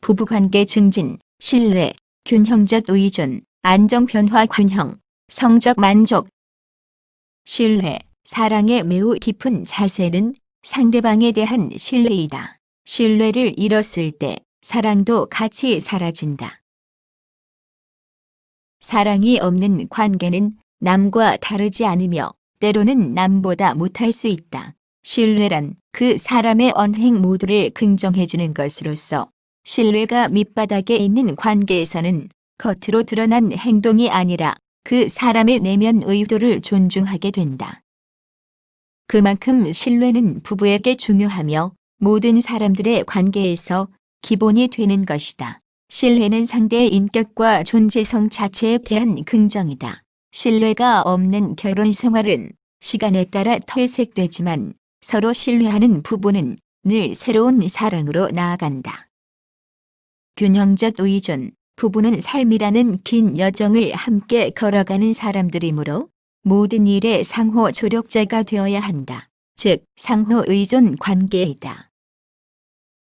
부부관계 증진, 신뢰, 균형적 의존, 안정 변화 균형, 성적 만족. 신뢰, 사랑의 매우 깊은 자세는 상대방에 대한 신뢰이다. 신뢰를 잃었을 때 사랑도 같이 사라진다. 사랑이 없는 관계는 남과 다르지 않으며 때로는 남보다 못할 수 있다. 신뢰란 그 사람의 언행 모두를 긍정해주는 것으로서 신뢰가 밑바닥에 있는 관계에서는 겉으로 드러난 행동이 아니라 그 사람의 내면 의도를 존중하게 된다. 그만큼 신뢰는 부부에게 중요하며 모든 사람들의 관계에서 기본이 되는 것이다. 신뢰는 상대의 인격과 존재성 자체에 대한 긍정이다. 신뢰가 없는 결혼 생활은 시간에 따라 퇴색되지만 서로 신뢰하는 부부는 늘 새로운 사랑으로 나아간다. 균형적 의존, 부부는 삶이라는 긴 여정을 함께 걸어가는 사람들이므로 모든 일에 상호 조력자가 되어야 한다. 즉, 상호 의존 관계이다.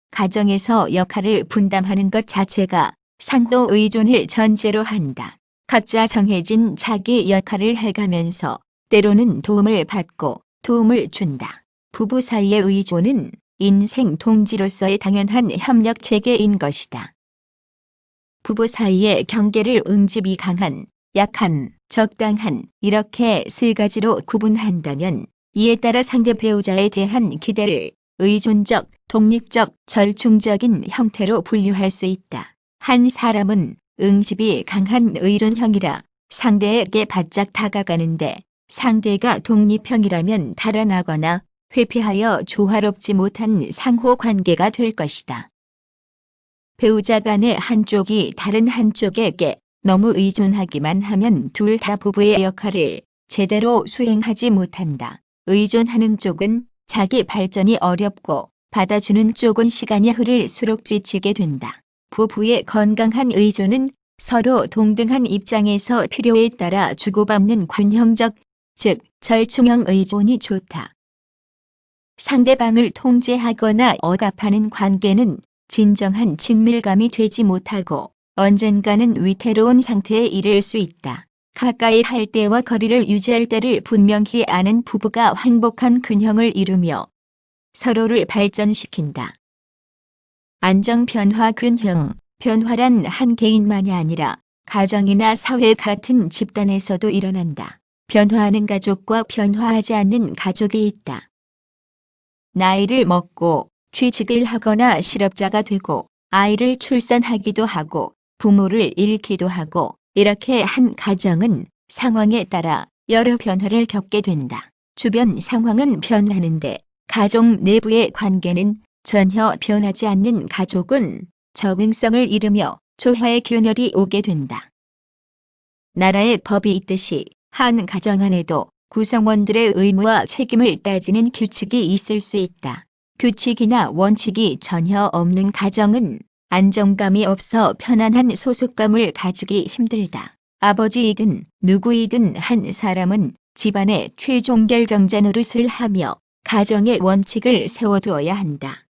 가정에서 역할을 분담하는 것 자체가 상호 의존을 전제로 한다. 각자 정해진 자기 역할을 해가면서 때로는 도움을 받고 도움을 준다. 부부 사이의 의존은 인생 동지로서의 당연한 협력 체계인 것이다. 부부 사이의 경계를 응집이 강한, 약한, 적당한 이렇게 세 가지로 구분한다면 이에 따라 상대 배우자에 대한 기대를 의존적, 독립적, 절충적인 형태로 분류할 수 있다. 한 사람은 응집이 강한 의존형이라 상대에게 바짝 다가가는데 상대가 독립형이라면 달아나거나 회피하여 조화롭지 못한 상호관계가 될 것이다. 배우자 간의 한쪽이 다른 한쪽에게 너무 의존하기만 하면 둘 다 부부의 역할을 제대로 수행하지 못한다. 의존하는 쪽은 자기 발전이 어렵고 받아주는 쪽은 시간이 흐를수록 지치게 된다. 부부의 건강한 의존은 서로 동등한 입장에서 필요에 따라 주고받는 균형적, 즉 절충형 의존이 좋다. 상대방을 통제하거나 억압하는 관계는 진정한 친밀감이 되지 못하고 언젠가는 위태로운 상태에 이를 수 있다. 가까이 할 때와 거리를 유지할 때를 분명히 아는 부부가 행복한 균형을 이루며 서로를 발전시킨다. 안정 변화 균형, 변화란 한 개인만이 아니라 가정이나 사회 같은 집단에서도 일어난다. 변화하는 가족과 변화하지 않는 가족이 있다. 나이를 먹고 취직을 하거나 실업자가 되고 아이를 출산하기도 하고 부모를 잃기도 하고 이렇게 한 가정은 상황에 따라 여러 변화를 겪게 된다. 주변 상황은 변하는데 가족 내부의 관계는 전혀 변하지 않는 가족은 적응성을 잃으며 조화의 균열이 오게 된다. 나라의 법이 있듯이 한 가정 안에도 구성원들의 의무와 책임을 따지는 규칙이 있을 수 있다. 규칙이나 원칙이 전혀 없는 가정은 안정감이 없어 편안한 소속감을 가지기 힘들다. 아버지이든 누구이든 한 사람은 집안의 최종 결정자 노릇을 하며 가정의 원칙을 세워두어야 한다.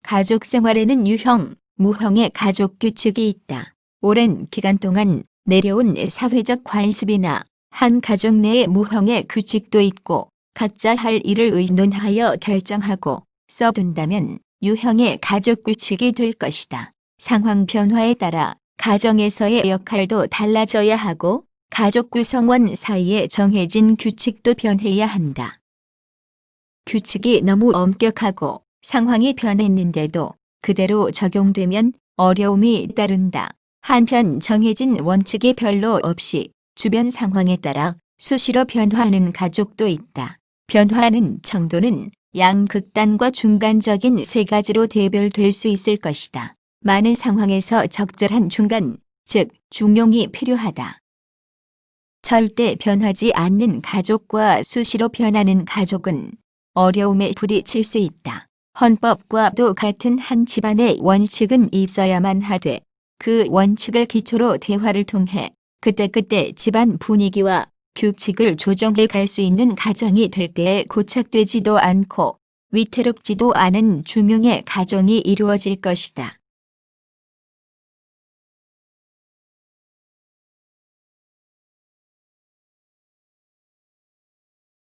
가족 생활에는 유형, 무형의 가족 규칙이 있다. 오랜 기간 동안 내려온 사회적 관습이나 한 가족 내의 무형의 규칙도 있고 각자 할 일을 의논하여 결정하고 써둔다면 유형의 가족 규칙이 될 것이다. 상황 변화에 따라 가정에서의 역할도 달라져야 하고 가족 구성원 사이에 정해진 규칙도 변해야 한다. 규칙이 너무 엄격하고 상황이 변했는데도 그대로 적용되면 어려움이 따른다. 한편 정해진 원칙이 별로 없이 주변 상황에 따라 수시로 변화하는 가족도 있다. 변화하는 정도는 양극단과 중간적인 세 가지로 대별될 수 있을 것이다. 많은 상황에서 적절한 중간, 즉 중용이 필요하다. 절대 변하지 않는 가족과 수시로 변하는 가족은 어려움에 부딪힐 수 있다. 헌법과도 같은 한 집안의 원칙은 있어야만 하되 그 원칙을 기초로 대화를 통해 그때그때 집안 분위기와 규칙을 조정해 갈 수 있는 가정이 될 때에 고착되지도 않고 위태롭지도 않은 중용의 가정이 이루어질 것이다.